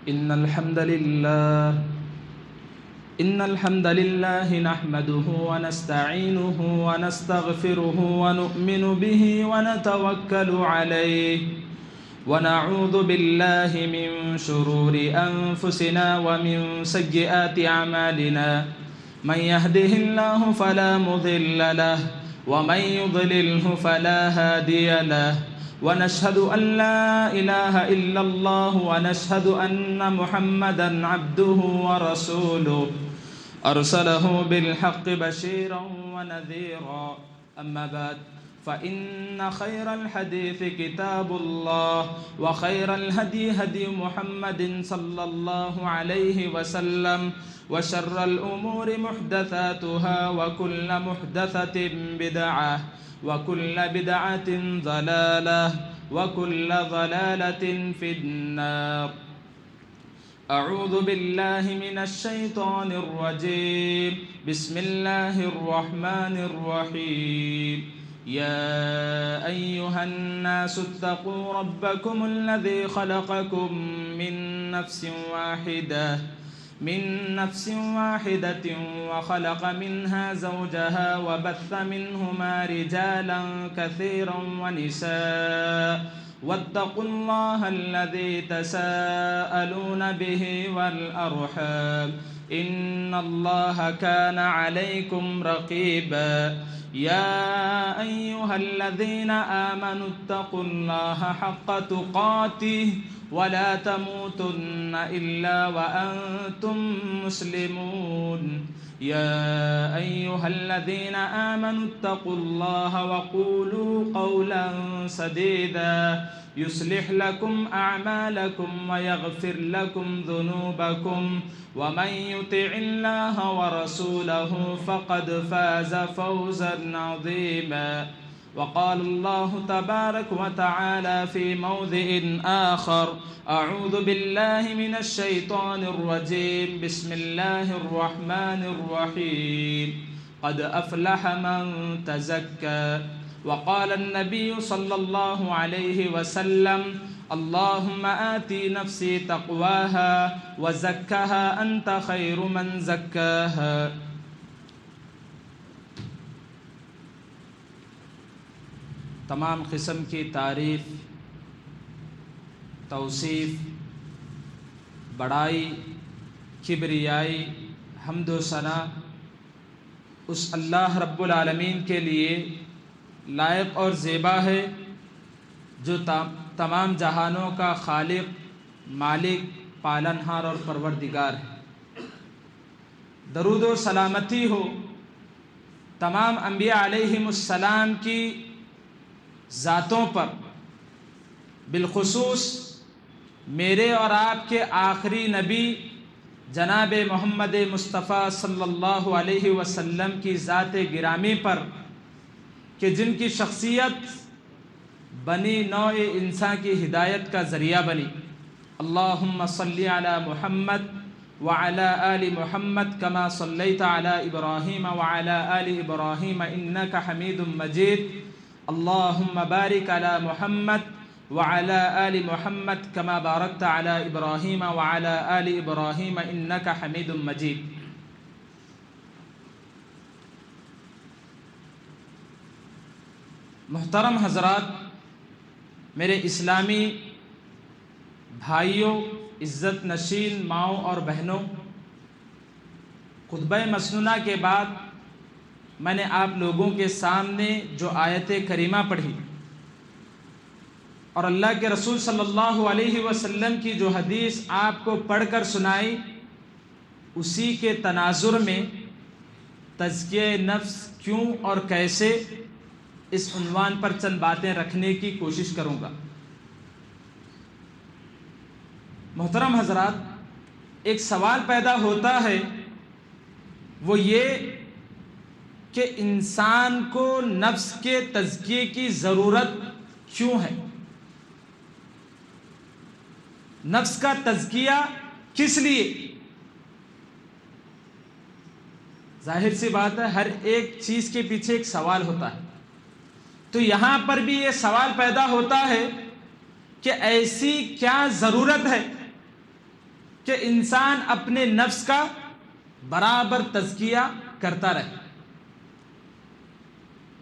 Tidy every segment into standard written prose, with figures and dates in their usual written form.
إن الحمد لله إن الحمد لله نحمده ونستعينه ونستغفره ونؤمن به ونتوكل عليه ونعوذ بالله من شرور أنفسنا ومن سيئات أعمالنا من يهده الله فلا مضل له ومن يضلله فلا هادي له ونشهد أن لا إله إلا الله ونشهد أن محمدًا عبده ورسوله أرسله بالحق بشيرا ونذيرا أما بعد فإن خير الحديث كتاب الله وخير الهدي هدي محمد صلى الله عليه وسلم وشر الأمور محدثاتها وكل محدثة بدعة وكل بدعة ضلالة وكل ضلالة في النار. أعوذ بالله من الشيطان الرجيم. بسم الله الرحمن الرحيم. يا أيها الناس اتقوا ربكم الذي خلقكم من نفس واحدة وخلق منها زوجها وبث منهما رجالا كثيرا ونساء واتقوا الله الذي تساءلون به والأرحام إن الله كان عليكم رقيبا. يا أيها الذين آمنوا اتقوا الله حق تقاته ولا تموتن إلا وأنتم مسلمون. يا أيها الذين آمنوا اتقوا الله وقولوا قولا سديدا يصلح لكم أعمالكم ويغفر لكم ذنوبكم ومن يطع الله ورسوله فقد فاز فوزا عظيما. وقال الله تبارك وتعالى في موضع آخر أعوذ بالله من الشيطان الرجيم. بسم الله الرحمن الرحيم. قد أفلح من تزكى. وقال النبي صلى الله عليه وسلم اللهم آتي نفسي تقواها وزكها أنت خير من زكاها. تمام قسم کی تعریف، توصیف، بڑائی، کبریائی، حمد و ثنا اس اللہ رب العالمین کے لیے لائق اور زیبا ہے جو تمام جہانوں کا خالق، مالک، پالنہار اور پروردگار ہے۔ درود و سلامتی ہو تمام انبیاء علیہم السلام کی ذاتوں پر، بالخصوص میرے اور آپ کے آخری نبی جناب محمد مصطفیٰ صلی اللہ علیہ وسلم کی ذات گرامی پر کہ جن کی شخصیت بنی نوع انسان کی ہدایت کا ذریعہ بنی۔ اللہم صلی علی محمد وعلی آل محمد کما صلیت علی ابراہیم وعلی آل ابراہیم انک حمید مجید۔ اللہم بارک علی محمد وعلی آل محمد کما بارکت علی ابراہیم وعلی آل ابراہیم انک حمید مجید۔ محترم حضرات، میرے اسلامی بھائیوں، عزت نشین ماؤں اور بہنوں، خطبہ مسنونہ کے بعد میں نے آپ لوگوں کے سامنے جو آیت کریمہ پڑھی اور اللہ کے رسول صلی اللہ علیہ وسلم کی جو حدیث آپ کو پڑھ کر سنائی، اسی کے تناظر میں تزکیہ نفس کیوں اور کیسے، اس عنوان پر چند باتیں رکھنے کی کوشش کروں گا۔ محترم حضرات، ایک سوال پیدا ہوتا ہے، وہ یہ کہ انسان کو نفس کے تزکیے کی ضرورت کیوں ہے؟ نفس کا تزکیہ کس لیے؟ ظاہر سی بات ہے، ہر ایک چیز کے پیچھے ایک سوال ہوتا ہے، تو یہاں پر بھی یہ سوال پیدا ہوتا ہے کہ ایسی کیا ضرورت ہے کہ انسان اپنے نفس کا برابر تزکیہ کرتا رہے؟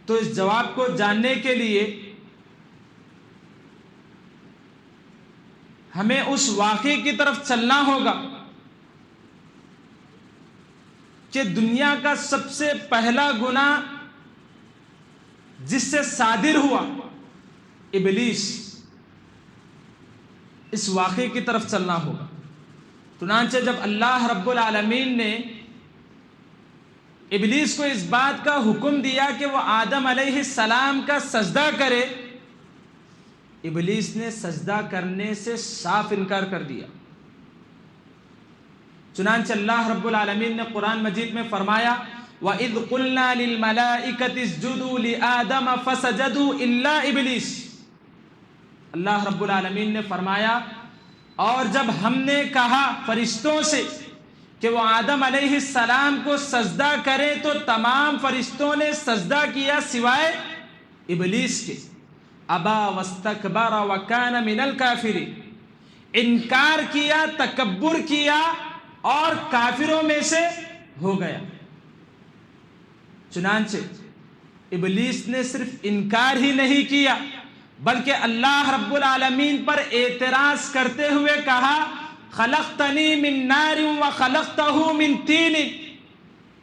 تو اس جواب کو جاننے کے لیے ہمیں اس واقعے کی طرف چلنا ہوگا کہ دنیا کا سب سے پہلا گناہ جس سے صادر ہوا ابلیس، اس واقعے کی طرف چلنا ہوگا۔ چنانچہ جب اللہ رب العالمین نے ابلیس کو اس بات کا حکم دیا کہ وہ آدم علیہ السلام کا سجدہ کرے، ابلیس نے سجدہ کرنے سے صاف انکار کر دیا۔ چنانچہ اللہ رب العالمین نے قرآن مجید میں فرمایا وَإِذْ قُلْنَا لِلْمَلَائِكَةِ اسْجُدُوا لِآدَمَ فَسَجَدُوا إِلَّا إِبْلِيسَ، اللہ رب العالمین نے فرمایا اور جب ہم نے کہا فرشتوں سے کہ وہ آدم علیہ السلام کو سجدہ کریں تو تمام فرشتوں نے سجدہ کیا سوائے ابلیس کے، ابا واستکبر وکان من الکافرین، انکار کیا، تکبر کیا اور کافروں میں سے ہو گیا۔ چنانچہ ابلیس نے صرف انکار ہی نہیں کیا بلکہ اللہ رب العالمین پر اعتراض کرتے ہوئے کہا خلقتنی من نار وخلقتہ من طین،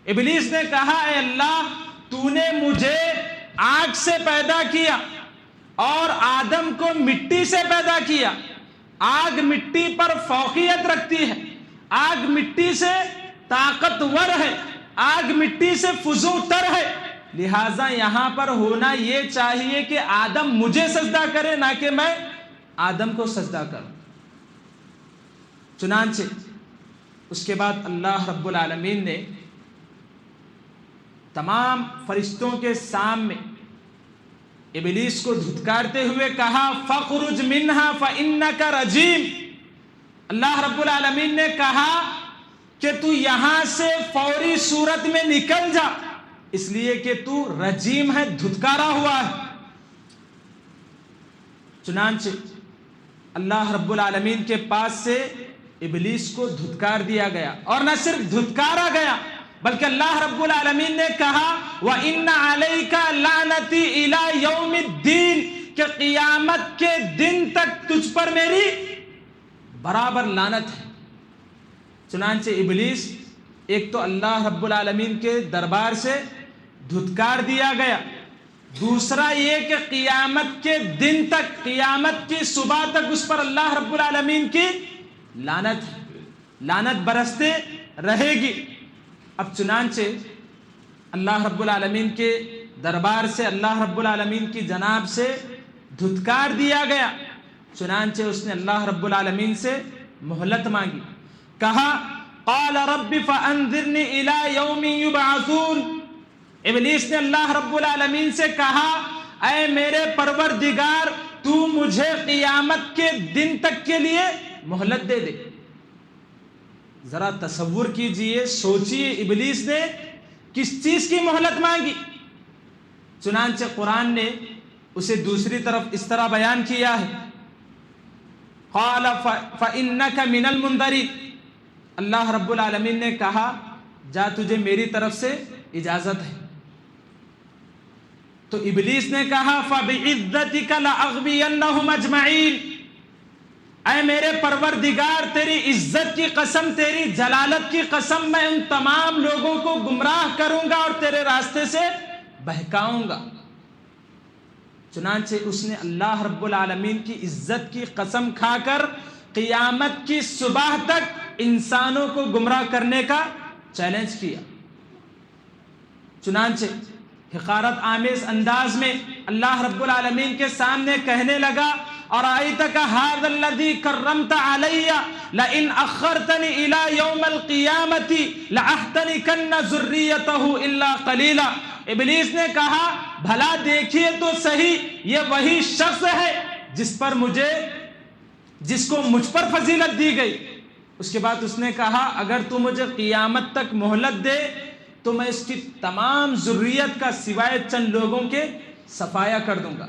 ابلیس نے کہا اے اللہ تو نے مجھے آگ سے پیدا کیا اور آدم کو مٹی سے پیدا کیا۔ آگ مٹی پر فوقیت رکھتی ہے، آگ مٹی سے طاقتور ہے، آگ مٹی سے فزوں تر ہے، لہٰذا یہاں پر ہونا یہ چاہیے کہ آدم مجھے سجدہ کرے نہ کہ میں آدم کو سجدہ کروں۔ چنانچہ اس کے بعد اللہ رب العالمین نے تمام فرشتوں کے سامنے ابلیس کو دھتکارتے ہوئے کہا فَخْرُجْ مِنْهَا فَإِنَّكَ رَجِيمٌ، اللہ رب العالمین نے کہا کہ تو یہاں سے فوری صورت میں نکل جا، اس لیے کہ تو رجیم ہے، دھتکارا ہوا ہے۔ چنانچہ اللہ رب العالمین کے پاس سے ابلیس کو دھتکار دیا گیا، اور نہ صرف دھتکارا گیا بلکہ اللہ رب العالمین نے کہا وَإِنَّ عَلَيْكَ لَعْنَتِي إِلَى يَوْمِ الدِّينِ، کہ قیامت کے دن تک تجھ پر میری برابر لعنت ہے۔ چنانچہ ابلیس ایک تو اللہ رب العالمین کے دربار سے دھتکار دیا گیا، دوسرا یہ کہ قیامت کے دن تک، قیامت کی صبح تک اس پر اللہ رب العالمین کی لعنت ہے، لعنت برستے رہے گی۔ اب چنانچہ اللہ رب العالمین کے دربار سے، اللہ رب العالمین کی جناب سے دھتکار دیا گیا، چنانچہ اس نے اللہ رب العالمین سے مہلت مانگی، کہا قال رب فانظرنی الی یوم یبعثون، ابلیس نے اللہ رب العالمین سے کہا اے میرے پروردگار تو مجھے قیامت کے دن تک کے لیے مہلت دے دے۔ ذرا تصور کیجئے، سوچئے ابلیس نے کس چیز کی مہلت مانگی۔ چنانچہ قرآن نے اسے دوسری طرف اس طرح بیان کیا ہے قال فإنك من المنذرین، اللہ رب العالمین نے کہا جا تجھے میری طرف سے اجازت ہے۔ تو ابلیس نے کہا فَبِعِزَّتِكَ لَأَغْوِيَنَّهُمْ أَجْمَعِينَ، اے میرے پروردگار تیری عزت کی قسم، تیری جلالت کی قسم، میں ان تمام لوگوں کو گمراہ کروں گا اور تیرے راستے سے بہکاؤں گا۔ چنانچہ اس نے اللہ رب العالمین کی عزت کی قسم کھا کر قیامت کی صبح تک انسانوں کو گمراہ کرنے کا چیلنج کیا۔ چنانچہ حقارت آمیز انداز میں اللہ رب العالمین کے سامنے کہنے لگا أرأيتك هذا الذي كرمت علي لئن أخرتني إلى يوم القيامة لأحترقن ذريته إلا قليلا، ابلیس نے کہا بھلا دیکھیے تو صحیح، یہ وہی شخص ہے جس کو مجھ پر فضیلت دی گئی۔ اس کے بعد اس نے کہا اگر تو مجھے قیامت تک مہلت دے تو میں اس کی تمام ذریت کا سوائے چند لوگوں کے صفایا کر دوں گا۔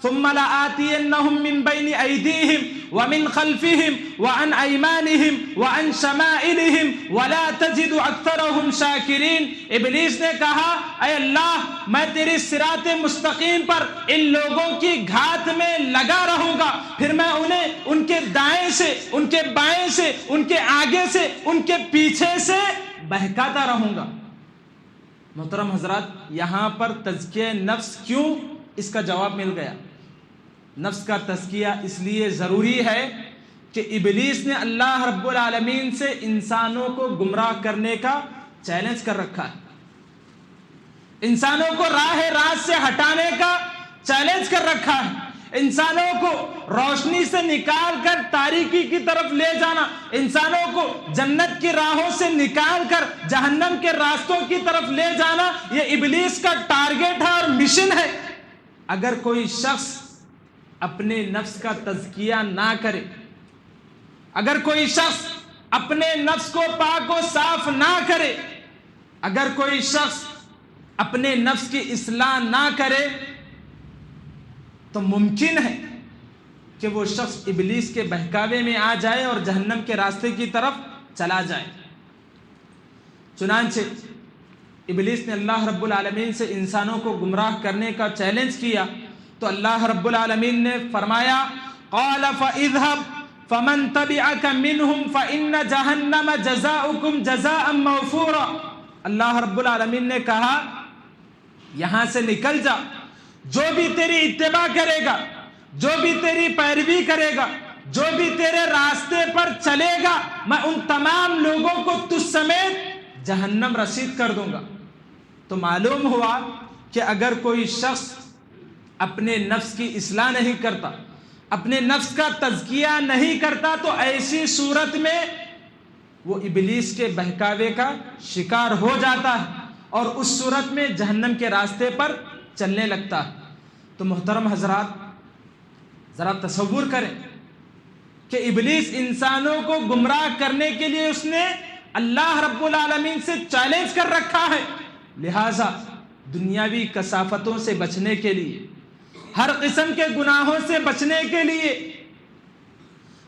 ثم لآتينهم من بين أيديهم ومن خلفهم وعن أيمانهم وعن شمائلهم ولا تجد أكثرهم شاكرين. ابلیس نے کہا اے اللہ میں تیری صراط مستقیم پر ان لوگوں کی گھات میں لگا رہوں گا، پھر میں انہیں ان کے دائیں سے، ان کے بائیں سے، ان کے آگے سے، ان کے پیچھے سے بہکاتا رہوں گا. محترم حضرات، یہاں پر تزکیہ نفس کیوں، اس کا جواب مل گیا. نفس کا تزکیہ اس لیے ضروری ہے کہ ابلیس نے اللہ رب العالمین سے انسانوں کو گمراہ کرنے کا چیلنج کر رکھا ہے، انسانوں کو راہ راست سے ہٹانے کا چیلنج کر رکھا ہے، انسانوں کو روشنی سے نکال کر تاریکی کی طرف لے جانا، انسانوں کو جنت کی راہوں سے نکال کر جہنم کے راستوں کی طرف لے جانا، یہ ابلیس کا ٹارگٹ ہے اور مشن ہے. اگر کوئی شخص اپنے نفس کا تزکیہ نہ کرے، اگر کوئی شخص اپنے نفس کو پاک و صاف نہ کرے، اگر کوئی شخص اپنے نفس کی اصلاح نہ کرے، تو ممکن ہے کہ وہ شخص ابلیس کے بہکاوے میں آ جائے اور جہنم کے راستے کی طرف چلا جائے. چنانچہ ابلیس نے اللہ رب العالمین سے انسانوں کو گمراہ کرنے کا چیلنج کیا تو اللہ رب العالمین نے فرمایا قال فاذهب فمن تبعك منهم فإن جہنم جزاؤكم جزاء موفورا. اللہ رب العالمین نے کہا یہاں سے نکل جا، جو بھی تیری اتباع کرے گا، جو بھی تیری پیروی کرے گا، جو بھی تیرے راستے پر چلے گا، میں ان تمام لوگوں کو تجھ سمیت جہنم رسید کر دوں گا. تو معلوم ہوا کہ اگر کوئی شخص اپنے نفس کی اصلاح نہیں کرتا، اپنے نفس کا تزکیہ نہیں کرتا، تو ایسی صورت میں وہ ابلیس کے بہکاوے کا شکار ہو جاتا ہے اور اس صورت میں جہنم کے راستے پر چلنے لگتا ہے. تو محترم حضرات، ذرا تصور کریں کہ ابلیس انسانوں کو گمراہ کرنے کے لیے اس نے اللہ رب العالمین سے چیلنج کر رکھا ہے. لہٰذا دنیاوی کثافتوں سے بچنے کے لیے، ہر قسم کے گناہوں سے بچنے کے لیے،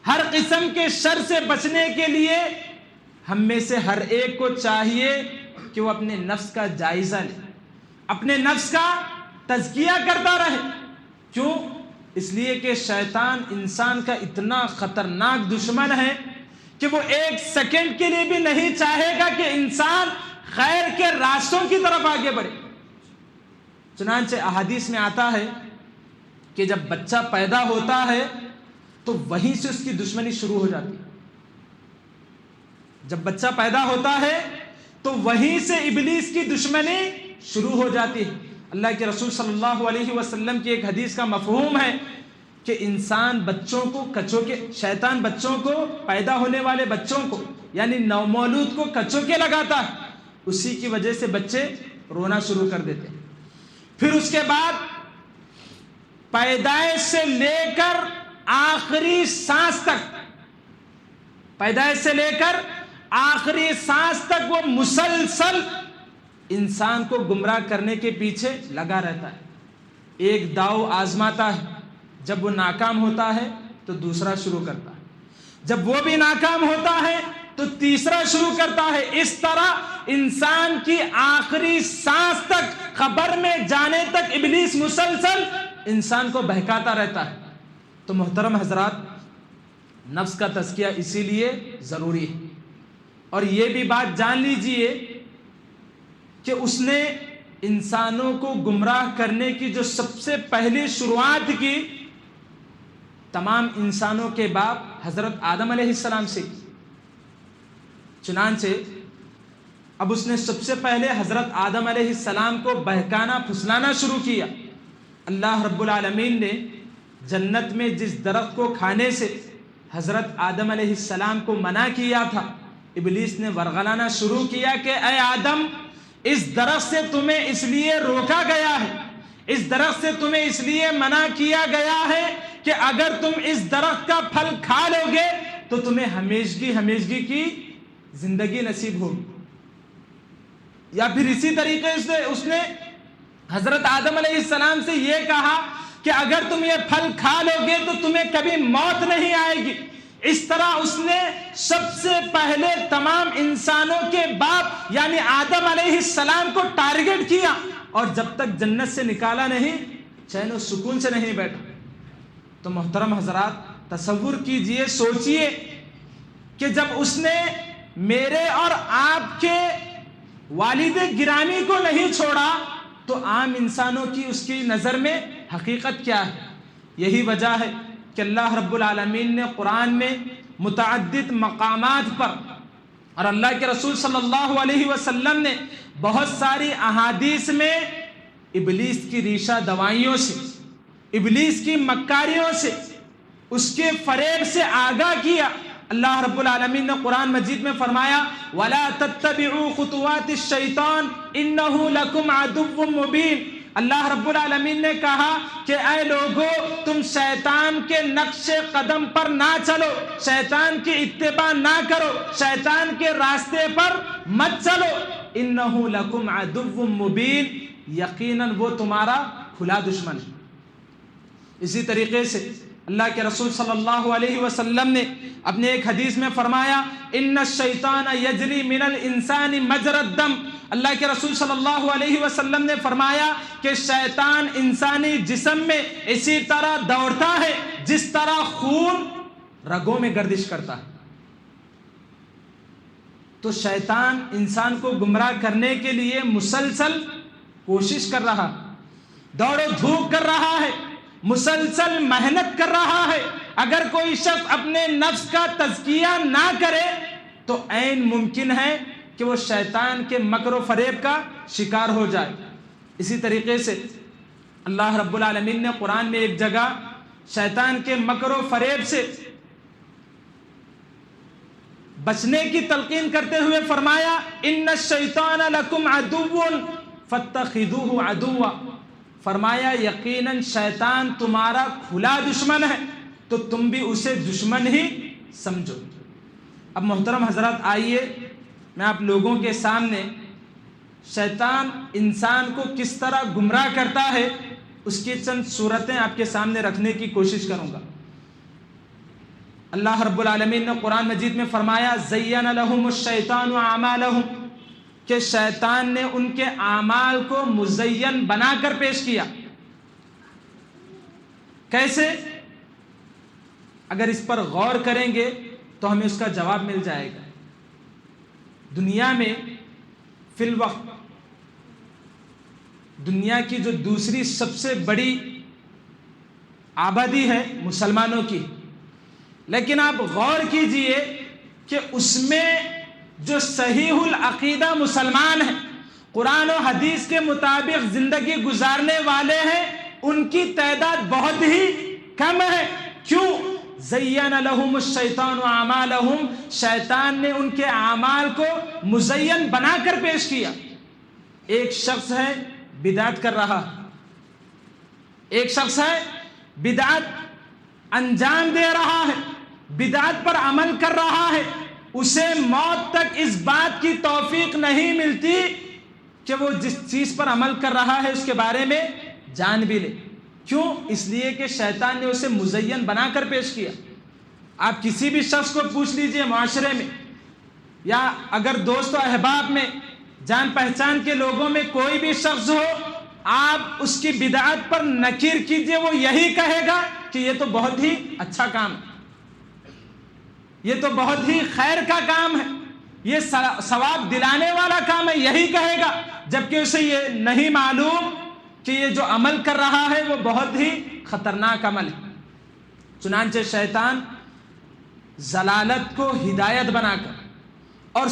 ہر قسم کے شر سے بچنے کے لیے ہم میں سے ہر ایک کو چاہیے کہ وہ اپنے نفس کا جائزہ لے، اپنے نفس کا تزکیہ کرتا رہے. کیوں؟ اس لیے کہ شیطان انسان کا اتنا خطرناک دشمن ہے کہ وہ ایک سیکنڈ کے لیے بھی نہیں چاہے گا کہ انسان خیر کے راستوں کی طرف آگے بڑھے. چنانچہ احادیث میں آتا ہے کہ جب بچہ پیدا ہوتا ہے تو وہیں سے اس کی دشمنی شروع ہو جاتی ہے. جب بچہ پیدا ہوتا ہے تو وہیں سے ابلیس کی دشمنی شروع ہو جاتی ہے. اللہ کے رسول صلی اللہ علیہ وسلم کی ایک حدیث کا مفہوم ہے کہ انسان بچوں کو شیطان بچوں کو، پیدا ہونے والے بچوں کو یعنی نومولود کو کچوکے لگاتا ہے، اسی کی وجہ سے بچے رونا شروع کر دیتے ہیں. پھر اس کے بعد پیدائش سے لے کر آخری سانس تک، پیدائش سے لے کر آخری سانس تک وہ مسلسل انسان کو گمراہ کرنے کے پیچھے لگا رہتا ہے. ایک داؤ آزماتا ہے، جب وہ ناکام ہوتا ہے تو دوسرا شروع کرتا ہے، جب وہ بھی ناکام ہوتا ہے تو تیسرا شروع کرتا ہے. اس طرح انسان کی آخری سانس تک، قبر میں جانے تک ابلیس مسلسل انسان کو بہکاتا رہتا ہے. تو محترم حضرات، نفس کا تزکیہ اسی لیے ضروری ہے. اور یہ بھی بات جان لیجئے کہ اس نے انسانوں کو گمراہ کرنے کی جو سب سے پہلی شروعات کی، تمام انسانوں کے باپ حضرت آدم علیہ السلام سے کی. چنانچہ اب اس نے سب سے پہلے حضرت آدم علیہ السلام کو بہکانا پھسلانا شروع کیا. اللہ رب العالمین نے جنت میں جس درخت کو کھانے سے حضرت آدم علیہ السلام کو منع کیا تھا، ابلیس نے ورغلانا شروع کیا کہ اے آدم، اس درخت سے تمہیں اس لیے روکا گیا ہے، اس درخت سے تمہیں اس لیے منع کیا گیا ہے کہ اگر تم اس درخت کا پھل کھا لو گے تو تمہیں ہمیشگی کی زندگی نصیب ہوگی. یا پھر اسی طریقے سے اس نے حضرت آدم علیہ السلام سے یہ کہا کہ اگر تم یہ پھل کھا لو گے تو تمہیں کبھی موت نہیں آئے گی۔ اس طرح اس نے سب سے پہلے تمام انسانوں کے باپ یعنی آدم علیہ السلام کو ٹارگٹ کیا، اور جب تک جنت سے نکالا نہیں چین و سکون سے نہیں بیٹھا۔ تو محترم حضرات، تصور کیجئے، سوچئے کہ جب اس نے میرے اور آپ کے والد گرامی کو نہیں چھوڑا تو عام انسانوں کی اس کی نظر میں حقیقت کیا ہے؟ یہی وجہ ہے کہ اللہ رب العالمین نے قرآن میں متعدد مقامات پر اور اللہ کے رسول صلی اللہ علیہ وسلم نے بہت ساری احادیث میں ابلیس کی ریشہ دوائیوں سے، ابلیس کی مکاریوں سے، اس کے فریب سے آگاہ کیا۔ اللہ رب العالمین نے قرآن مجید میں فرمایا وَلَا تَتَّبِعُوا خُطُوَاتِ الشَّيْطَانِ إِنَّهُ لَكُمْ عَدُوٌّ مُّبِينٌ۔ اللہ رب العالمین نے کہا کہ اے لوگو، تم شیطان کے نقش قدم پر نہ چلو، شیطان کی اتباع نہ کرو، شیطان کے راستے پر مت چلو۔ إِنَّهُ لَكُمْ عَدُوٌّ مُّبِينٌ، یقیناً وہ تمہارا کھلا دشمن ہے۔ اسی طریقے سے اللہ کے رسول صلی اللہ علیہ وسلم نے اپنے ایک حدیث میں فرمایا ان الشیطان یجری من الانسان مجرى الدم۔ اللہ کے رسول صلی اللہ علیہ وسلم نے فرمایا کہ شیطان انسانی جسم میں اسی طرح دوڑتا ہے جس طرح خون رگوں میں گردش کرتا ہے۔ تو شیطان انسان کو گمراہ کرنے کے لیے مسلسل کوشش کر رہا، دوڑ و دھوپ کر رہا ہے، مسلسل محنت کر رہا ہے۔ اگر کوئی شخص اپنے نفس کا تزکیہ نہ کرے تو عین ممکن ہے کہ وہ شیطان کے مکر و فریب کا شکار ہو جائے۔ اسی طریقے سے اللہ رب العالمین نے قرآن میں ایک جگہ شیطان کے مکر و فریب سے بچنے کی تلقین کرتے ہوئے فرمایا ان الشیطان لکم عدو فاتخذوہ عدوا۔ فرمایا یقیناً شیطان تمہارا کھلا دشمن ہے تو تم بھی اسے دشمن ہی سمجھو۔ اب محترم حضرات، آئیے میں آپ لوگوں کے سامنے شیطان انسان کو کس طرح گمراہ کرتا ہے اس کی چند صورتیں آپ کے سامنے رکھنے کی کوشش کروں گا۔ اللہ رب العالمین نے قرآن مجید میں فرمایا زین لہم الشیطان اعمالہم، کہ شیطان نے ان کے اعمال کو مزین بنا کر پیش کیا۔ کیسے؟ اگر اس پر غور کریں گے تو ہمیں اس کا جواب مل جائے گا۔ دنیا میں فی الوقت دنیا کی جو دوسری سب سے بڑی آبادی ہے مسلمانوں کی، لیکن آپ غور کیجئے کہ اس میں جو صحیح العقیدہ مسلمان ہیں، قرآن و حدیث کے مطابق زندگی گزارنے والے ہیں، ان کی تعداد بہت ہی کم ہے۔ کیوں؟ زین لہم الشیطان اعمالہم، شیطان نے ان کے اعمال کو مزین بنا کر پیش کیا۔ ایک شخص ہے بدعت کر رہا، ایک شخص ہے بدعت انجام دے رہا ہے، بدعت پر عمل کر رہا ہے، اسے موت تک اس بات کی توفیق نہیں ملتی کہ وہ جس چیز پر عمل کر رہا ہے اس کے بارے میں جان بھی لے۔ کیوں؟ اس لیے کہ شیطان نے اسے مزین بنا کر پیش کیا۔ آپ کسی بھی شخص کو پوچھ لیجئے معاشرے میں یا اگر دوست و احباب میں جان پہچان کے لوگوں میں کوئی بھی شخص ہو، آپ اس کی بدعت پر نکیر کیجئے، وہ یہی کہے گا کہ یہ تو بہت ہی اچھا کام ہے، یہ تو بہت ہی خیر کا کام ہے، یہ ثواب دلانے والا کام ہے، یہی کہے گا، جبکہ اسے یہ نہیں معلوم کہ یہ جو عمل کر رہا ہے وہ بہت ہی خطرناک عمل ہے۔ چنانچہ شیطان ضلالت کو ہدایت بنا کر اور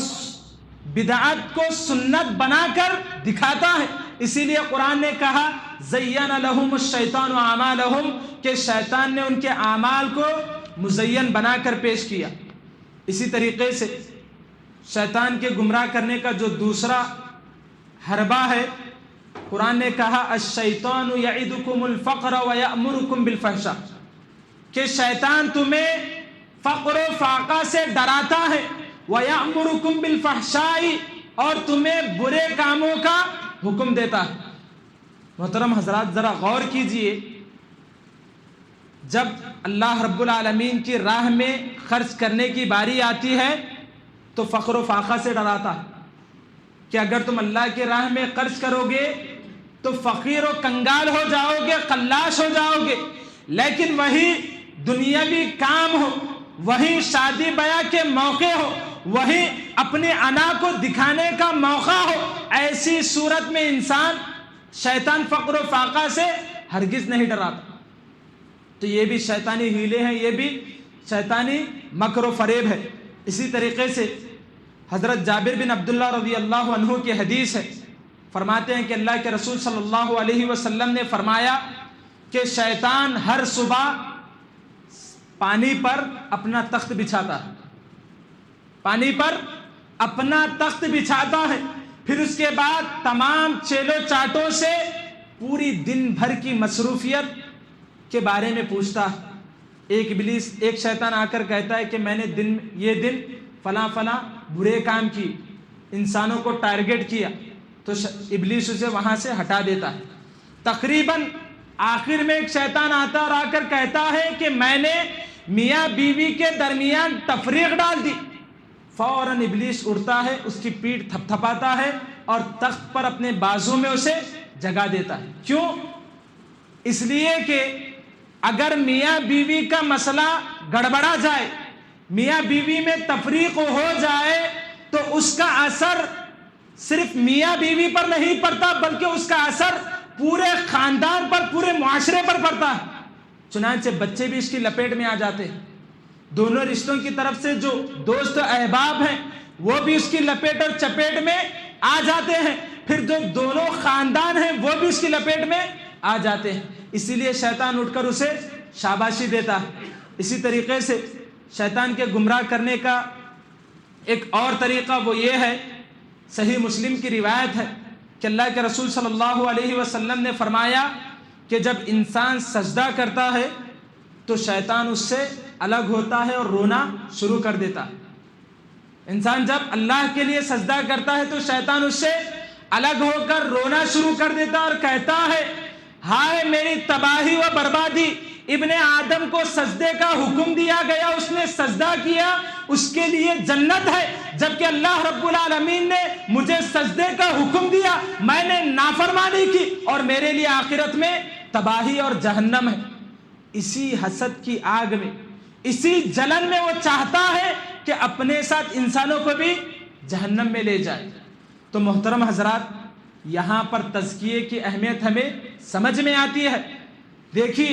بدعت کو سنت بنا کر دکھاتا ہے۔ اسی لیے قرآن نے کہا زین لہم الشیطان اعمالہم، کہ شیطان نے ان کے اعمال کو مزین بنا کر پیش کیا۔ اسی طریقے سے شیطان کے گمراہ کرنے کا جو دوسرا حربہ ہے، قرآن نے کہا الشیطان یعدکم الفقر ویأمرکم بالفحشاء، کہ شیطان تمہیں فقر و فاقہ سے ڈراتا ہے، وَيَأْمُرُكُمْ بِالْفَحْشَاءِ، اور تمہیں برے کاموں کا حکم دیتا ہے۔ محترم حضرات ذرا غور کیجئے، جب اللہ رب العالمین کی راہ میں خرچ کرنے کی باری آتی ہے تو فقر و فاقہ سے ڈراتا ہے کہ اگر تم اللہ کی راہ میں خرچ کرو گے تو فقیر و کنگال ہو جاؤ گے، قلاش ہو جاؤ گے، لیکن وہی دنیاوی کام ہو، وہی شادی بیاہ کے موقع ہو، وہی اپنے انا کو دکھانے کا موقع ہو، ایسی صورت میں شیطان فقر و فاقہ سے ہرگز نہیں ڈراتا۔ تو یہ بھی شیطانی ہیلے ہیں، یہ بھی شیطانی مکر و فریب ہے۔ اسی طریقے سے حضرت جابر بن عبداللہ رضی اللہ عنہ کی حدیث ہے، فرماتے ہیں کہ اللہ کے رسول صلی اللہ علیہ وسلم نے فرمایا کہ شیطان ہر صبح پانی پر اپنا تخت بچھاتا ہے، پانی پر اپنا تخت بچھاتا ہے، پھر اس کے بعد تمام چیلو چاٹوں سے پوری دن بھر کی مصروفیت کے بارے میں پوچھتا ہے۔ ایک شیطان آ کر کہتا ہے کہ میں نے یہ دن فلاں فلاں برے کام کی، انسانوں کو ٹارگٹ کیا، تو ابلیس اسے وہاں سے ہٹا دیتا ہے۔ تقریباً آخر میں ایک شیطان آتا اور آ کر کہتا ہے کہ میں نے میاں بیوی کے درمیان تفریق ڈال دی۔ فوراً ابلیس اڑتا ہے، اس کی پیٹھ تھپ تھپاتا ہے اور تخت پر اپنے بازو میں اسے جگا دیتا ہے۔ کیوں؟ اس لیے کہ اگر میاں بیوی کا مسئلہ گڑبڑا جائے، میاں بیوی میں تفریق ہو جائے، تو اس کا اثر صرف میاں بیوی پر نہیں پڑتا بلکہ اس کا اثر پورے خاندان پر، پورے معاشرے پر پڑتا ہے۔ چنانچہ بچے بھی اس کی لپیٹ میں آ جاتے ہیں، دونوں رشتوں کی طرف سے جو دوست و احباب ہیں وہ بھی اس کی لپیٹ اور چپیٹ میں آ جاتے ہیں، پھر جو دونوں خاندان ہیں وہ بھی اس کی لپیٹ میں آ جاتے ہیں۔ اسی لیے شیطان اٹھ کر اسے شاباشی دیتا ہے۔ اسی طریقے سے شیطان کے گمراہ کرنے کا ایک اور طریقہ وہ یہ ہے، صحیح مسلم کی روایت ہے کہ اللہ کے رسول صلی اللہ علیہ وسلم نے فرمایا کہ جب انسان سجدہ کرتا ہے تو شیطان اس سے الگ ہوتا ہے اور رونا شروع کر دیتا ہے۔ انسان جب اللہ کے لیے سجدہ کرتا ہے تو شیطان اس سے الگ ہو کر رونا شروع کر دیتا اور کہتا ہے، ہائے میری تباہی و بربادی، ابن آدم کو سجدے کا حکم دیا گیا، اس نے سجدہ کیا، اس کے لیے جنت ہے، جبکہ اللہ رب العالمین نے مجھے سجدے کا حکم دیا، میں نے نافرمانی کی اور میرے لیے آخرت میں تباہی اور جہنم ہے۔ اسی حسد کی آگ میں، اسی جلن میں وہ چاہتا ہے کہ اپنے ساتھ انسانوں کو بھی جہنم میں لے جائے۔ تو محترم حضرات، یہاں پر تزکیے کی اہمیت ہمیں سمجھ میں آتی ہے۔ دیکھیے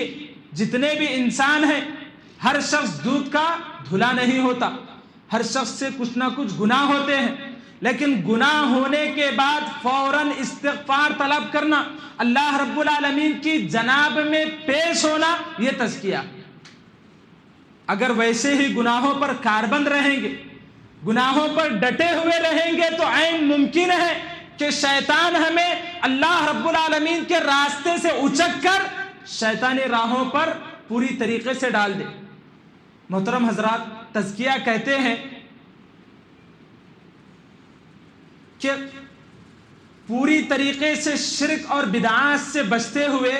جتنے بھی انسان ہیں، ہر شخص دودھ کا دھلا نہیں ہوتا، ہر شخص سے کچھ نہ کچھ گناہ ہوتے ہیں، لیکن گناہ ہونے کے بعد فوراً استغفار طلب کرنا، اللہ رب العالمین کی جناب میں پیش ہونا، یہ تزکیہ۔ اگر ویسے ہی گناہوں پر کاربند رہیں گے، گناہوں پر ڈٹے ہوئے رہیں گے تو عین ممکن ہے کہ شیطان ہمیں اللہ رب العالمین کے راستے سے اچک کر شیطانی راہوں پر پوری طریقے سے ڈال دے۔ محترم حضرات، تزکیہ کہتے ہیں کہ پوری طریقے سے شرک اور بدعات سے بچتے ہوئے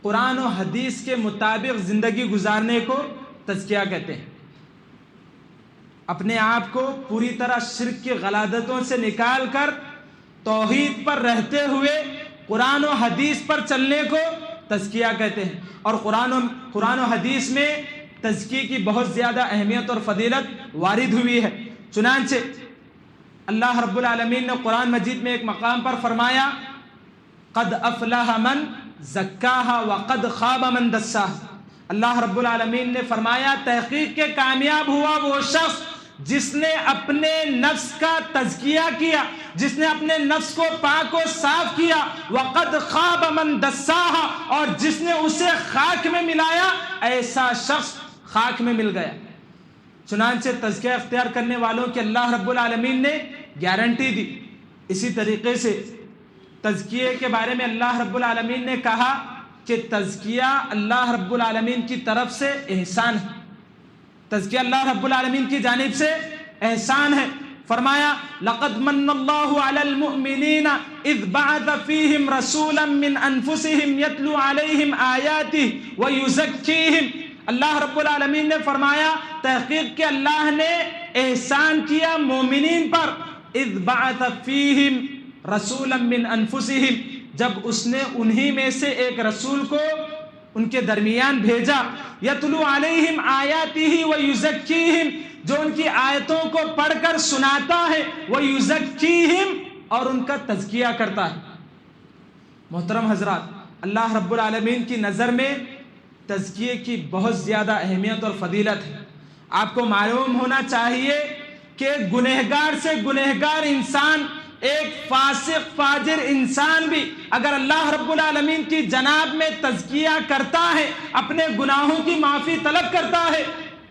قرآن و حدیث کے مطابق زندگی گزارنے کو تزکیہ کہتے ہیں۔ اپنے آپ کو پوری طرح شرک کی غلادتوں سے نکال کر توحید پر رہتے ہوئے قرآن و حدیث پر چلنے کو تزکیہ کہتے ہیں۔ اور قرآن و حدیث میں تزکیے کی بہت زیادہ اہمیت اور فضیلت وارد ہوئی ہے۔ چنانچہ اللہ رب العالمین نے قرآن مجید میں ایک مقام پر فرمایا، قد افلح من زکاہا وقد خواب من دساہا۔ اللہ رب العالمین نے فرمایا، تحقیق کے کامیاب ہوا وہ شخص جس نے اپنے نفس کا تزکیہ کیا، جس نے اپنے نفس کو پاک و صاف کیا، وقد خواب من دساہا، اور جس نے اسے خاک میں ملایا، ایسا شخص خاک میں مل گیا۔ چنانچہ تزکیہ اختیار کرنے والوں کی اللہ رب العالمین نے گارنٹی دی۔ اسی طریقے سے تزکیے کے بارے میں اللہ رب العالمین نے کہا کہ تزکیہ اللہ رب العالمین کی طرف سے احسان ہے، تزکیہ اللہ رب العالمین کی جانب سے احسان ہے۔ فرمایا لقد من اللہ علی المؤمنین اذ بعث فیہم رسولا من انفسہم یتلو علیہم آیاتہ ویزکیہم. اللہ رب العالمین نے فرمایا تحقیق کہ اللہ نے احسان کیا مومنین پر. اذ بعث فیہم رسولا من انفسہم، جب اس نے انہی میں سے ایک رسول کو ان کے درمیان بھیجا. یتلو علیہم آیاتہ ویزکیہم، جو ان کی آیتوں کو پڑھ کر سناتا ہے. ویزکیہم، اور ان کا تزکیہ کرتا ہے. محترم حضرات، اللہ رب العالمین کی نظر میں تزکیے کی بہت زیادہ اہمیت اور فضیلت ہے. آپ کو معلوم ہونا چاہیے کہ گنہگار سے گنہگار انسان، ایک فاسق فاجر انسان بھی اگر اللہ رب العالمین کی جناب میں تزکیہ کرتا ہے، اپنے گناہوں کی معافی طلب کرتا ہے،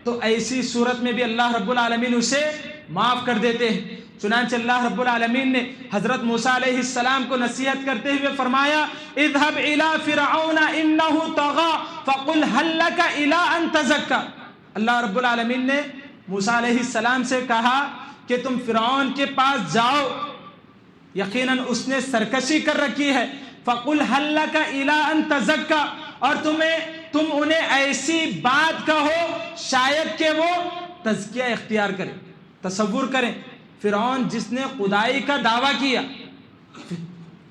تو ایسی صورت میں بھی اللہ رب العالمین اسے معاف کر دیتے ہیں. چنانچہ اللہ رب العالمین نے حضرت موسیٰ علیہ السلام کو نصیحت کرتے ہوئے فرمایا اذهب الى فرعون انه طغى فقل هل لك الى ان تزكى. اللہ رب العالمین نے موسیٰ علیہ السلام سے کہا کہ تم فرعون کے پاس جاؤ، یقیناً اس نے سرکشی کر رکھی ہے. فقل هل لك الى ان تزكى، اور تم انہیں ایسی بات کہو شاید کہ وہ تزکیہ اختیار کریں. تصور کریں، فرعون جس نے خدائی کا دعویٰ کیا،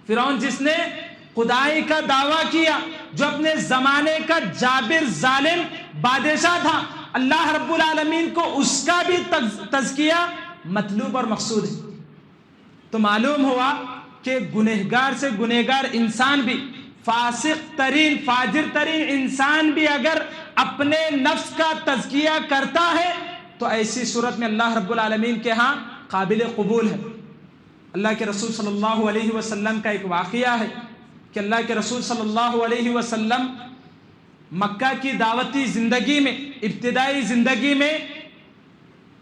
فرعون جس نے خدائی کا دعویٰ کیا، جو اپنے زمانے کا جابر ظالم بادشاہ تھا، اللہ رب العالمین کو اس کا بھی تزکیہ مطلوب اور مقصود ہے. تو معلوم ہوا کہ گنہگار سے گنہگار انسان بھی، فاسق ترین فاجر ترین انسان بھی اگر اپنے نفس کا تزکیہ کرتا ہے تو ایسی صورت میں اللہ رب العالمین کے ہاں قابل قبول ہے. اللہ کے رسول صلی اللہ علیہ وسلم کا ایک واقعہ ہے کہ اللہ کے رسول صلی اللہ علیہ وسلم مکہ کی دعوتی زندگی میں، ابتدائی زندگی میں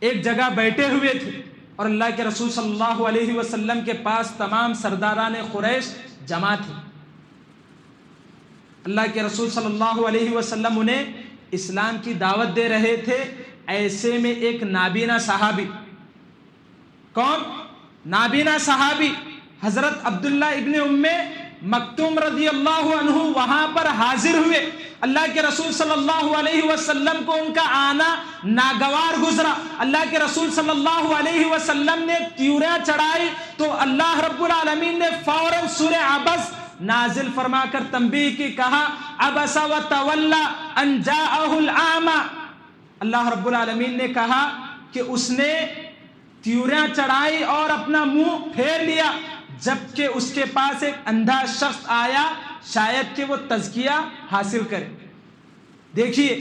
ایک جگہ بیٹھے ہوئے تھے، اور اللہ کے رسول صلی اللہ علیہ وسلم کے پاس تمام سرداران قریش جمع تھے. اللہ کے رسول صلی اللہ علیہ وسلم انہیں اسلام کی دعوت دے رہے تھے. ایسے میں ایک نابینا صحابی، کون؟ نابینا صحابی حضرت عبداللہ ابن ام مکتوم رضی اللہ عنہ وہاں پر حاضر ہوئے. اللہ کے رسول صلی اللہ علیہ وسلم کو ان کا آنا ناگوار گزرا. اللہ کے رسول صلی اللہ علیہ وسلم نے تیوریاں چڑھائی تو اللہ رب العالمین نے فوراً سورہ عبس نازل فرما کر تنبیہ کی، کہا عبس وتولی ان جاءہ الاعمی. اللہ رب العالمین نے کہا کہ اس نے تیوریاں چڑھائی اور اپنا منہ پھیر لیا جبکہ اس کے پاس ایک اندھا شخص آیا، شاید کہ وہ تزکیہ حاصل کرے. دیکھیے،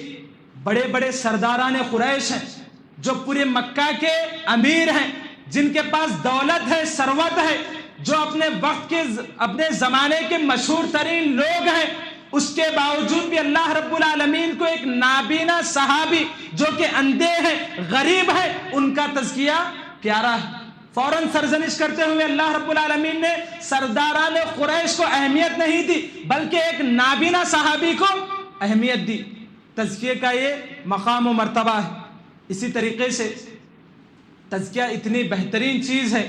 بڑے بڑے سرداران قریش ہیں جو پورے مکہ کے امیر ہیں، جن کے پاس دولت ہے، ثروت ہے، جو اپنے وقت کے اپنے زمانے کے مشہور ترین لوگ ہیں، اس کے باوجود بھی اللہ رب العالمین کو ایک نابینا صحابی جو کہ اندھے ہیں، غریب ہے، ان کا تزکیہ پیارا ہے. فوراً سرزنش کرتے ہوئے اللہ رب العالمین نے سرداران قریش کو اہمیت نہیں دی بلکہ ایک نابینا صحابی کو اہمیت دی. تزکیے کا یہ مقام و مرتبہ ہے. اسی طریقے سے تزکیہ اتنی بہترین چیز ہے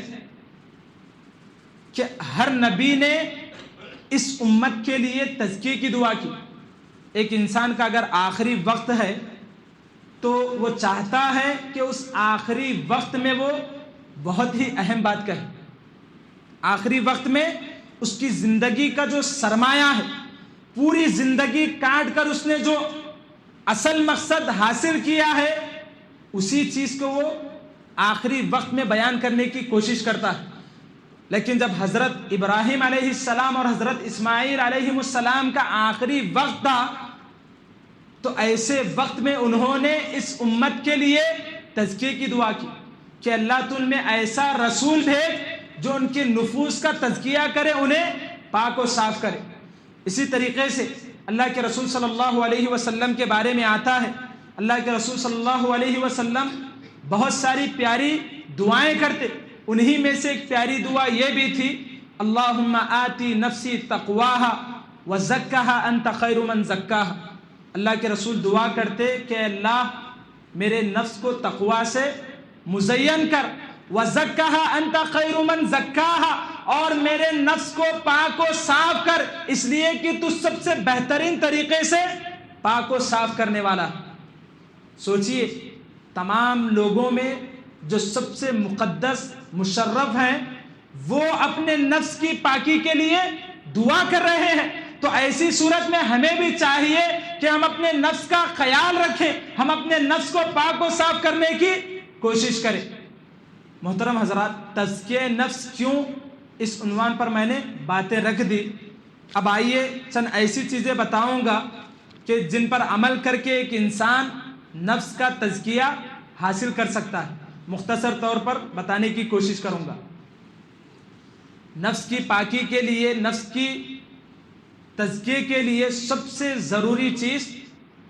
کہ ہر نبی نے اس امت کے لیے تزکیے کی دعا کی. ایک انسان کا اگر آخری وقت ہے تو وہ چاہتا ہے کہ اس آخری وقت میں وہ بہت ہی اہم بات کہے. آخری وقت میں اس کی زندگی کا جو سرمایہ ہے، پوری زندگی کاٹ کر اس نے جو اصل مقصد حاصل کیا ہے، اسی چیز کو وہ آخری وقت میں بیان کرنے کی کوشش کرتا ہے. لیکن جب حضرت ابراہیم علیہ السلام اور حضرت اسماعیل علیہ السلام کا آخری وقت تھا تو ایسے وقت میں انہوں نے اس امت کے لیے تزکیے کی دعا کی کہ اللہ تو ان میں ایسا رسول بھیج جو ان کے نفوس کا تزکیہ کرے، انہیں پاک و صاف کرے. اسی طریقے سے اللہ کے رسول صلی اللہ علیہ وسلم کے بارے میں آتا ہے، اللہ کے رسول صلی اللہ علیہ وسلم بہت ساری پیاری دعائیں کرتے. انہی میں سے ایک پیاری دعا یہ بھی تھی، اللہم آتی نفسی تقواها وزکها انت خیر من زکاها. اللہ کے رسول دعا کرتے کہ اللہ میرے نفس کو تقوی سے مزین کر وَزَكَّهَا أَنْتَ خَيْرُ مَنْ زَكَّاهَا، اور میرے نفس کو پاک و صاف کر، اس لیے کہ تو سب سے بہترین طریقے سے پاک و صاف کرنے والا۔ سوچئے تمام لوگوں میں جو سب سے مقدس مشرف ہیں وہ اپنے نفس کی پاکی کے لیے دعا کر رہے ہیں، تو ایسی صورت میں ہمیں بھی چاہیے کہ ہم اپنے نفس کا خیال رکھیں، ہم اپنے نفس کو پاک و صاف کرنے کی کوشش کریں۔ محترم حضرات، تزکیہ نفس کیوں، اس عنوان پر میں نے باتیں رکھ دی۔ اب آئیے چند ایسی چیزیں بتاؤں گا کہ جن پر عمل کر کے ایک انسان نفس کا تزکیہ حاصل کر سکتا ہے۔ مختصر طور پر بتانے کی کوشش کروں گا۔ نفس کی پاکی کے لیے، نفس کی تزکیے کے لیے سب سے ضروری چیز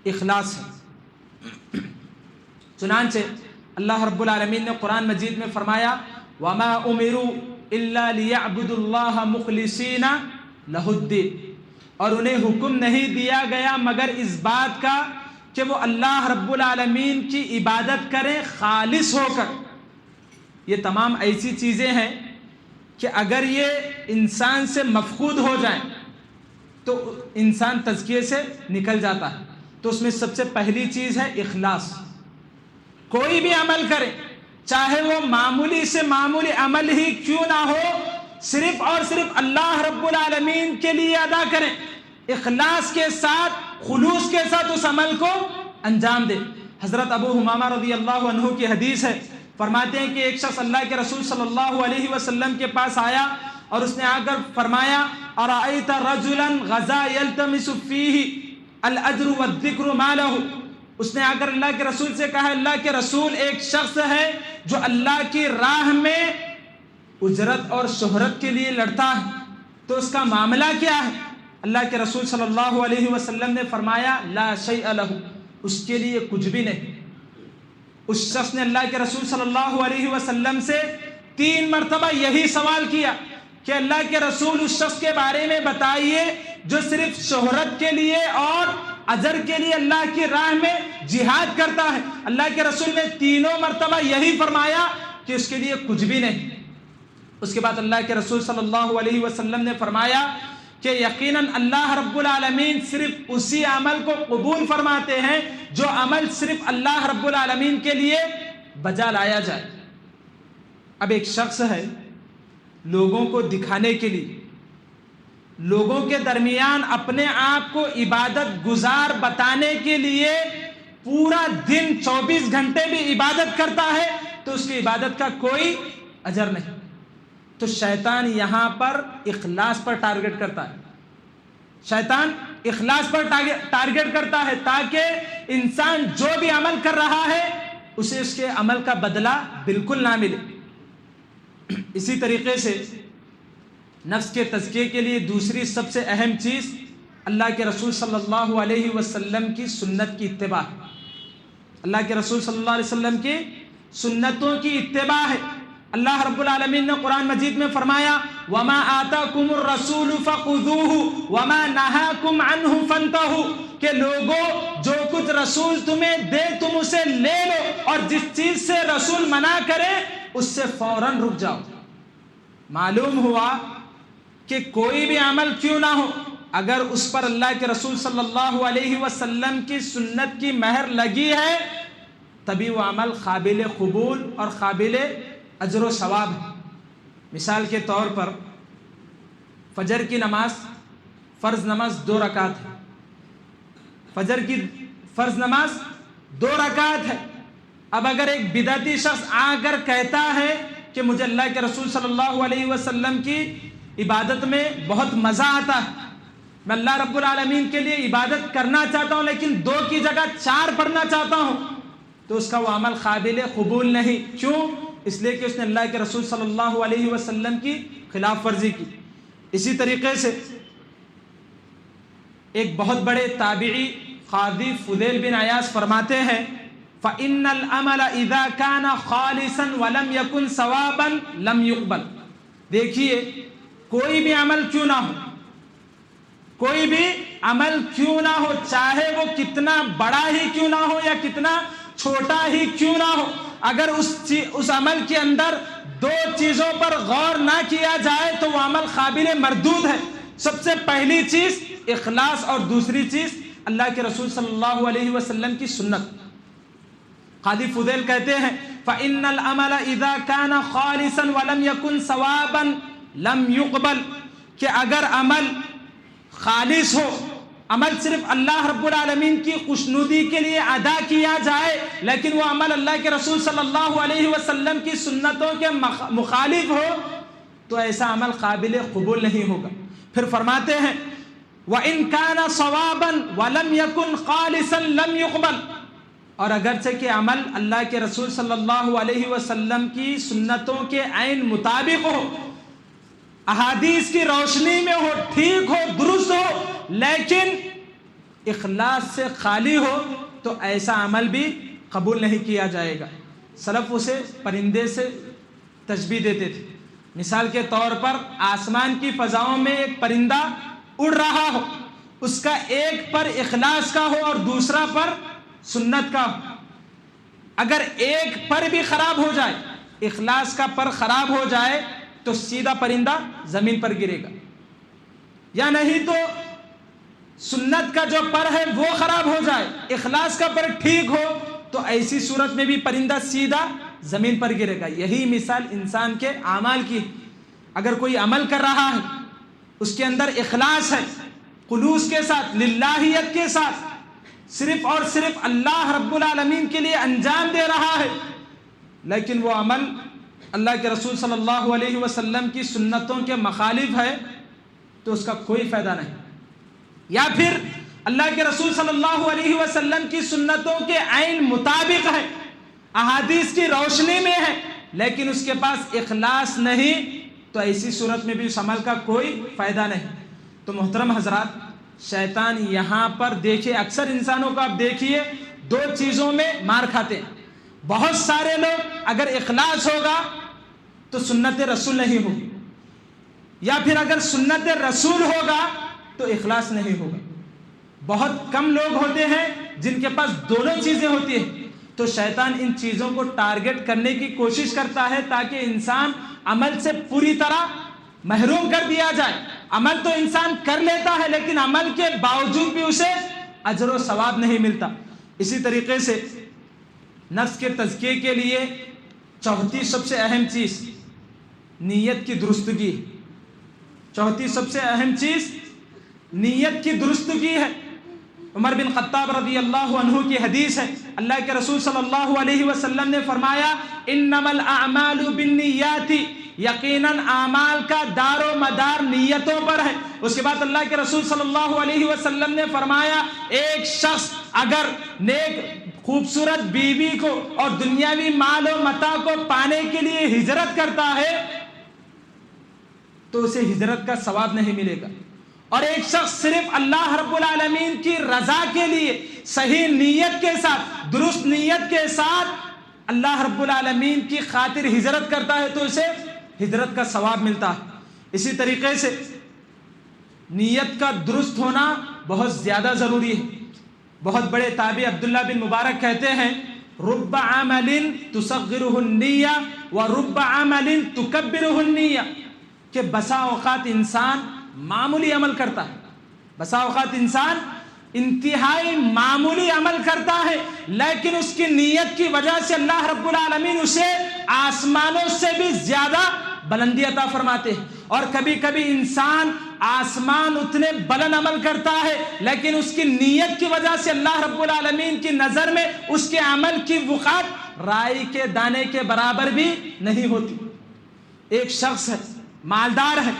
اخلاص ہے۔ چنانچہ اللہ رب العالمین نے قرآن مجید میں فرمایا وَمَا أُمِرُوا إِلَّا لِيَعْبُدُوا اللَّهَ مُخْلِصِينَ لَهُ الدِّينَ، اور انہیں حکم نہیں دیا گیا مگر اس بات کا کہ وہ اللہ رب العالمین کی عبادت کریں خالص ہو کر۔ یہ تمام ایسی چیزیں ہیں کہ اگر یہ انسان سے مفقود ہو جائیں تو انسان تزکیے سے نکل جاتا ہے۔ تو اس میں سب سے پہلی چیز ہے اخلاص۔ کوئی بھی عمل کرے، چاہے وہ معمولی سے معمولی عمل ہی کیوں نہ ہو، صرف اور صرف اللہ رب العالمین کے لیے ادا کریں، اخلاص کے ساتھ، خلوص کے ساتھ اس عمل کو انجام دے۔ حضرت ابو حمامہ رضی اللہ عنہ کی حدیث ہے، فرماتے ہیں کہ ایک شخص اللہ کے رسول صلی اللہ علیہ وسلم کے پاس آیا اور اس نے آ کر فرمایا ارأیت رجلا غزا یلتمس فیہ الاجر والذکر ما لہ، اس نے آ کر اللہ کے رسول سے کہا اللہ کے رسول، ایک شخص ہے جو اللہ کی راہ میں اجرت اور شہرت کے لیے لڑتا ہے، تو اس کا معاملہ کیا ہے؟ اللہ کے رسول صلی اللہ علیہ وسلم نے فرمایا لا شیء لہ، اس کے لیے کچھ بھی نہیں۔ اس شخص نے اللہ کے رسول صلی اللہ علیہ وسلم سے 3 مرتبہ یہی سوال کیا کہ اللہ کے رسول اس شخص کے بارے میں بتائیے جو صرف شہرت کے لیے اور اجر کے لیے اللہ کی راہ میں جہاد کرتا ہے۔ اللہ کے رسول نے 3 مرتبہ یہی فرمایا کہ اس کے لیے کچھ بھی نہیں۔ اس کے بعد اللہ کے رسول صلی اللہ علیہ وسلم نے فرمایا کہ یقیناً اللہ رب العالمین صرف اسی عمل کو قبول فرماتے ہیں جو عمل صرف اللہ رب العالمین کے لیے بجا لایا جائے۔ اب ایک شخص ہے لوگوں کو دکھانے کے لیے، لوگوں کے درمیان اپنے آپ کو عبادت گزار بتانے کے لیے پورا دن 24 گھنٹے بھی عبادت کرتا ہے تو اس کی عبادت کا کوئی اجر نہیں۔ تو شیطان یہاں پر اخلاص پر ٹارگٹ کرتا ہے، شیطان اخلاص پر ٹارگٹ کرتا ہے تاکہ انسان جو بھی عمل کر رہا ہے اسے اس کے عمل کا بدلہ بالکل نہ ملے۔ اسی طریقے سے نفس کے تزکیے کے لیے دوسری سب سے اہم چیز اللہ کے رسول صلی اللہ علیہ وسلم کی سنت کی اتباع ہے۔ اللہ کے رسول صلی اللہ علیہ وسلم کی سنتوں کی اتباع ہے۔ اللہ رب العالمین نے قرآن مجید میں فرمایا وَمَا آتَاكُمُ الرَّسُولُ فَخُذُوهُ وَمَا نَهَاكُمْ عَنْهُ فَانْتَهُوا، کہ لوگوں جو کچھ رسول تمہیں دے تم اسے لے لو، اور جس چیز سے رسول منع کرے اس سے فوراً رک جاؤ۔ معلوم ہوا کہ کوئی بھی عمل کیوں نہ ہو، اگر اس پر اللہ کے رسول صلی اللہ علیہ وسلم کی سنت کی مہر لگی ہے تبھی وہ عمل قابل قبول اور قابل اجر و ثواب ہے۔ مثال کے طور پر فجر کی نماز، فرض نماز 2 رکعت ہے، فجر کی فرض نماز 2 رکعت ہے۔ اب اگر ایک بدعتی شخص آ کر کہتا ہے کہ مجھے اللہ کے رسول صلی اللہ علیہ وسلم کی عبادت میں بہت مزہ آتا ہے، میں اللہ رب العالمین کے لیے عبادت کرنا چاہتا ہوں لیکن 2 کی جگہ 4 پڑھنا چاہتا ہوں، تو اس کا وہ عمل قابل قبول نہیں۔ کیوں؟ اس لیے کہ اس نے اللہ کے رسول صلی اللہ علیہ وسلم کی خلاف ورزی کی۔ اسی طریقے سے ایک بہت بڑے تابعی قاضی فضیل بن عیاض فرماتے ہیں فَإِنَّ الْعَمَلَ إِذَا كَانَ خَالِصًا وَلَمْ يَكُنْ ثَوَابًا لَمْ يُقْبَلْ۔ دیکھیے کوئی بھی عمل کیوں نہ ہو، کوئی بھی عمل کیوں نہ ہو، چاہے وہ کتنا بڑا ہی کیوں نہ ہو یا کتنا چھوٹا ہی کیوں نہ ہو، اگر اس عمل کے اندر دو چیزوں پر غور نہ کیا جائے تو وہ عمل قابل مردود ہے۔ سب سے پہلی چیز اخلاص، اور دوسری چیز اللہ کے رسول صلی اللہ علیہ وسلم کی سنت۔ قاضی فضیل کہتے ہیں فَإِنَّ الْعَمَلَ إِذَا كَانَ خَالِصًا وَلَمْ يَكُنْ ثَوَابًا لَمْ يُقْبَلْ، کہ اگر عمل خالص ہو، عمل صرف اللہ رب العالمین کی خوشنودی کے لیے ادا کیا جائے، لیکن وہ عمل اللہ کے رسول صلی اللہ علیہ وسلم کی سنتوں کے مخالف ہو، تو ایسا عمل قابل قبول نہیں ہوگا۔ پھر فرماتے ہیں وَإِنْ كَانَ صَوَابًا وَلَمْ يَكُنْ خَالِصًا لَمْ يُقْبَلْ، اور اگرچہ کہ عمل اللہ کے رسول صلی اللہ علیہ وسلم کی سنتوں کے عین مطابق ہو، احادیث کی روشنی میں ہو، ٹھیک ہو، درست ہو، لیکن اخلاص سے خالی ہو، تو ایسا عمل بھی قبول نہیں کیا جائے گا۔ سلف اسے پرندے سے تشبیہ دیتے تھے۔ مثال کے طور پر آسمان کی فضاؤں میں ایک پرندہ اڑ رہا ہو، اس کا ایک پر اخلاص کا ہو اور دوسرا پر سنت کا ہو۔ اگر ایک پر بھی خراب ہو جائے، اخلاص کا پر خراب ہو جائے، تو سیدھا پرندہ زمین پر گرے گا، یا نہیں تو سنت کا جو پر ہے وہ خراب ہو جائے، اخلاص کا پر ٹھیک ہو، تو ایسی صورت میں بھی پرندہ سیدھا زمین پر گرے گا۔ یہی مثال انسان کے اعمال کی۔ اگر کوئی عمل کر رہا ہے، اس کے اندر اخلاص ہے، خلوص کے ساتھ، للہیت کے ساتھ، صرف اور صرف اللہ رب العالمین کے لیے انجام دے رہا ہے، لیکن وہ عمل اللہ کے رسول صلی اللہ علیہ وسلم کی سنتوں کے مخالف ہے، تو اس کا کوئی فائدہ نہیں۔ یا پھر اللہ کے رسول صلی اللہ علیہ وسلم کی سنتوں کے عین مطابق ہے، احادیث کی روشنی میں ہے، لیکن اس کے پاس اخلاص نہیں، تو ایسی صورت میں بھی اس عمل کا کوئی فائدہ نہیں۔ تو محترم حضرات، شیطان یہاں پر دیکھیے، اکثر انسانوں کو آپ دیکھیے دو چیزوں میں مار کھاتے ہیں۔ بہت سارے لوگ اگر اخلاص ہوگا تو سنت رسول نہیں ہوگی، یا پھر اگر سنت رسول ہوگا تو اخلاص نہیں ہوگا۔ بہت کم لوگ ہوتے ہیں جن کے پاس دونوں چیزیں ہوتی ہیں۔ تو شیطان ان چیزوں کو ٹارگٹ کرنے کی کوشش کرتا ہے تاکہ انسان عمل سے پوری طرح محروم کر دیا جائے۔ عمل تو انسان کر لیتا ہے، لیکن عمل کے باوجود بھی اسے اجر و ثواب نہیں ملتا۔ اسی طریقے سے نفس کے تزکیے کے لیے چوتھی سب سے اہم چیز نیت کی درستگی۔ چوتھی سب سے اہم چیز نیت کی درستگی ہے۔ عمر بن خطاب رضی اللہ عنہ کی حدیث ہے، اللہ کے رسول صلی اللہ علیہ وسلم نے فرمایا انما الاعمال بالنیات، یقیناً اعمال کا دار و مدار نیتوں پر ہے۔ اس کے بعد اللہ کے رسول صلی اللہ علیہ وسلم نے فرمایا ایک شخص اگر نیک خوبصورت بیوی کو اور دنیاوی مال و متاع کو پانے کے لیے ہجرت کرتا ہے تو اسے ہجرت کا ثواب نہیں ملے گا، اور ایک شخص صرف اللہ رب العالمین کی رضا کے لیے صحیح نیت کے ساتھ، درست نیت کے ساتھ اللہ رب العالمین کی خاطر ہجرت کرتا ہے تو اسے ہجرت کا ثواب ملتا ہے۔ اسی طریقے سے نیت کا درست ہونا بہت زیادہ ضروری ہے۔ بہت بڑے تابعی عبداللہ بن مبارک کہتے ہیں رب عمل تصغرہ النیہ ورب عمل تکبرہ النیہ، کہ بسا اوقات انسان معمولی عمل کرتا ہے، بسا اوقات انسان انتہائی معمولی عمل کرتا ہے، لیکن اس کی نیت کی وجہ سے اللہ رب العالمین اسے آسمانوں سے بھی زیادہ بلندی عطا فرماتے ہیں۔ اور کبھی کبھی انسان آسمان اتنے بلند عمل کرتا ہے، لیکن اس کی نیت کی وجہ سے اللہ رب العالمین کی نظر میں اس کے عمل کی وقعت رائی کے دانے کے برابر بھی نہیں ہوتی۔ ایک شخص ہے، مالدار ہے،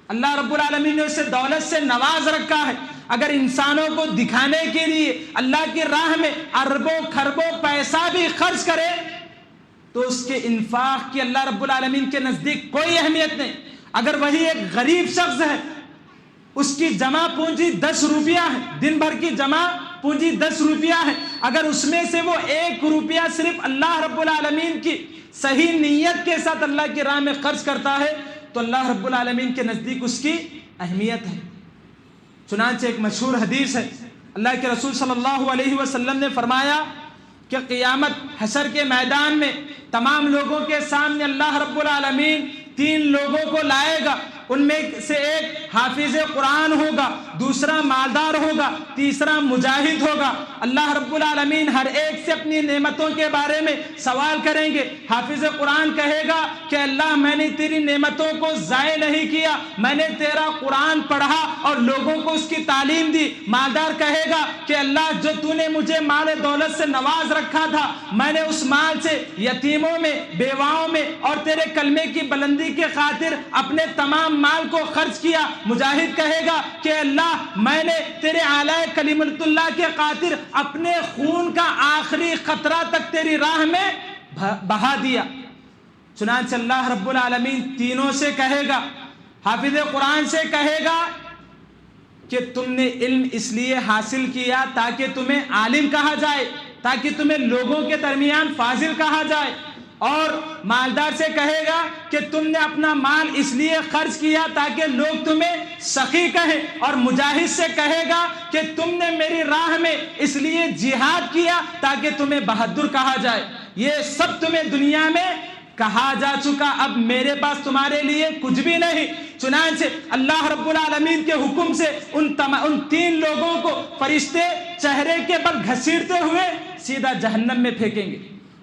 اللہ رب العالمین نے اسے دولت سے نواز رکھا ہے، اگر انسانوں کو دکھانے کے لیے اللہ کی راہ میں اربوں کھربوں پیسہ بھی خرچ کرے تو اس کے انفاق کی اللہ رب العالمین کے نزدیک کوئی اہمیت نہیں۔ اگر وہی ایک غریب شخص ہے، اس کی جمع پونجی 10 روپیہ ہے، دن بھر کی جمع پونجی 10 روپیہ ہے، اگر اس میں سے وہ 1 روپیہ صرف اللہ رب العالمین کی صحیح نیت کے ساتھ اللہ کی راہ میں خرچ کرتا ہے تو اللہ رب العالمین کے نزدیک اس کی اہمیت ہے۔ چنانچہ ایک مشہور حدیث ہے، اللہ کے رسول صلی اللہ علیہ وسلم نے فرمایا کہ قیامت حشر کے میدان میں تمام لوگوں کے سامنے اللہ رب العالمین 3 لوگوں کو لائے گا. ان میں سے ایک حافظ قرآن ہوگا، دوسرا مالدار ہوگا، تیسرا مجاہد ہوگا. اللہ رب العالمین ہر ایک سے اپنی نعمتوں کے بارے میں سوال کریں گے. حافظ قرآن کہے گا کہ اللہ میں نے تیری نعمتوں کو ضائع نہیں کیا، میں نے تیرا قرآن پڑھا اور لوگوں کو اس کی تعلیم دی. مالدار کہے گا کہ اللہ جو تو نے مجھے مال دولت سے نواز رکھا تھا، میں نے اس مال سے یتیموں میں، بیواؤں میں اور تیرے کلمے کی بلندی کے خاطر اپنے تمام مال کو خرچ کیا. مجاہد کہے گا کہ اللہ میں نے تیرے اعلی کلمت اللہ کے خاطر اپنے خون کا آخری قطرہ تک تیری راہ میں بہا دیا. چنانچہ اللہ رب العالمین تینوں سے کہے گا، حافظ قرآن سے کہے گا کہ تم نے علم اس لیے حاصل کیا تاکہ تمہیں عالم کہا جائے، تاکہ تمہیں لوگوں کے درمیان فاضل کہا جائے. اور مالدار سے کہے گا کہ تم نے اپنا مال اس لیے خرچ کیا تاکہ لوگ تمہیں سخی کہیں. اور مجاہد سے کہے گا کہ تم نے میری راہ میں اس لیے جہاد کیا تاکہ تمہیں بہادر کہا جائے. یہ سب تمہیں دنیا میں کہا جا چکا، اب میرے پاس تمہارے لیے کچھ بھی نہیں. چنانچہ اللہ رب العالمین کے حکم سے ان 3 لوگوں کو فرشتے چہرے کے بل گھسیٹتے ہوئے سیدھا جہنم میں پھینکیں گے.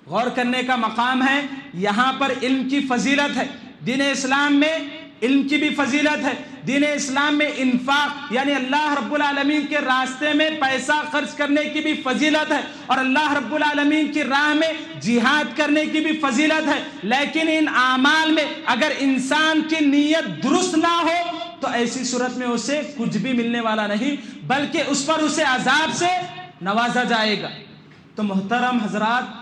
غور کرنے کا مقام ہے، یہاں پر علم کی فضیلت ہے. دین اسلام میں علم کی بھی فضیلت ہے. دین اسلام میں انفاق یعنی اللہ رب العالمین کے راستے میں پیسہ خرچ کرنے کی بھی فضیلت ہے، اور اللہ رب العالمین کی راہ میں جہاد کرنے کی بھی فضیلت ہے. لیکن ان اعمال میں اگر انسان کی نیت درست نہ ہو تو ایسی صورت میں اسے کچھ بھی ملنے والا نہیں، بلکہ اس پر اسے عذاب سے نوازا جائے گا. تو محترم حضرات،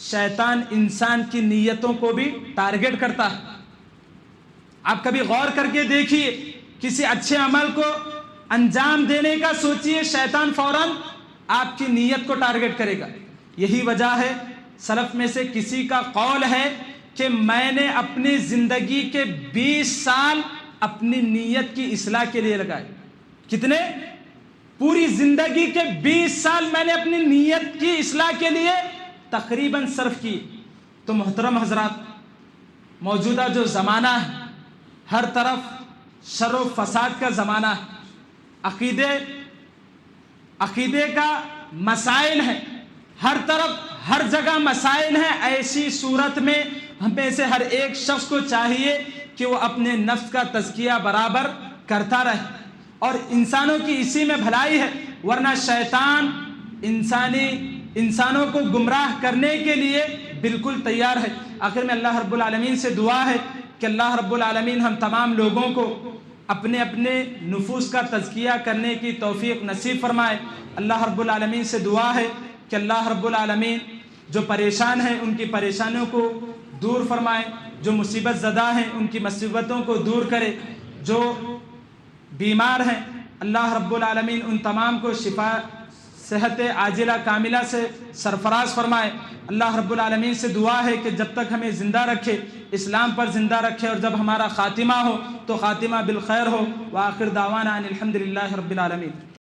شیطان انسان کی نیتوں کو بھی ٹارگٹ کرتا ہے. آپ کبھی غور کر کے دیکھیے، کسی اچھے عمل کو انجام دینے کا سوچیے، شیطان فوراً آپ کی نیت کو ٹارگٹ کرے گا. یہی وجہ ہے سلف میں سے کسی کا قول ہے کہ میں نے اپنی زندگی کے 20 سال اپنی نیت کی اصلاح کے لیے لگائے. کتنے؟ پوری زندگی کے 20 سال میں نے اپنی نیت کی اصلاح کے لیے تقریباً صرف کی. تو محترم حضرات، موجودہ جو زمانہ ہے ہر طرف شر و فساد کا زمانہ ہے. عقیدے کا مسائل ہے، ہر طرف ہر جگہ مسائل ہیں. ایسی صورت میں ہم میں سے ہر ایک شخص کو چاہیے کہ وہ اپنے نفس کا تزکیہ برابر کرتا رہے، اور انسانوں کی اسی میں بھلائی ہے. ورنہ شیطان انسانوں کو گمراہ کرنے کے لیے بالکل تیار ہے. آخر میں اللہ رب العالمین سے دعا ہے کہ اللہ رب العالمین ہم تمام لوگوں کو اپنے اپنے نفوس کا تزکیہ کرنے کی توفیق نصیب فرمائے. اللہ رب العالمین سے دعا ہے کہ اللہ رب العالمین جو پریشان ہیں ان کی پریشانیوں کو دور فرمائے، جو مصیبت زدہ ہیں ان کی مصیبتوں کو دور کرے، جو بیمار ہیں اللہ رب العالمین ان تمام کو شفا صحت عاجلہ کاملہ سے سرفراز فرمائے. اللہ رب العالمین سے دعا ہے کہ جب تک ہمیں زندہ رکھے اسلام پر زندہ رکھے، اور جب ہمارا خاتمہ ہو تو خاتمہ بالخیر ہو. وآخر دعوانا ان الحمد للہ رب العالمین.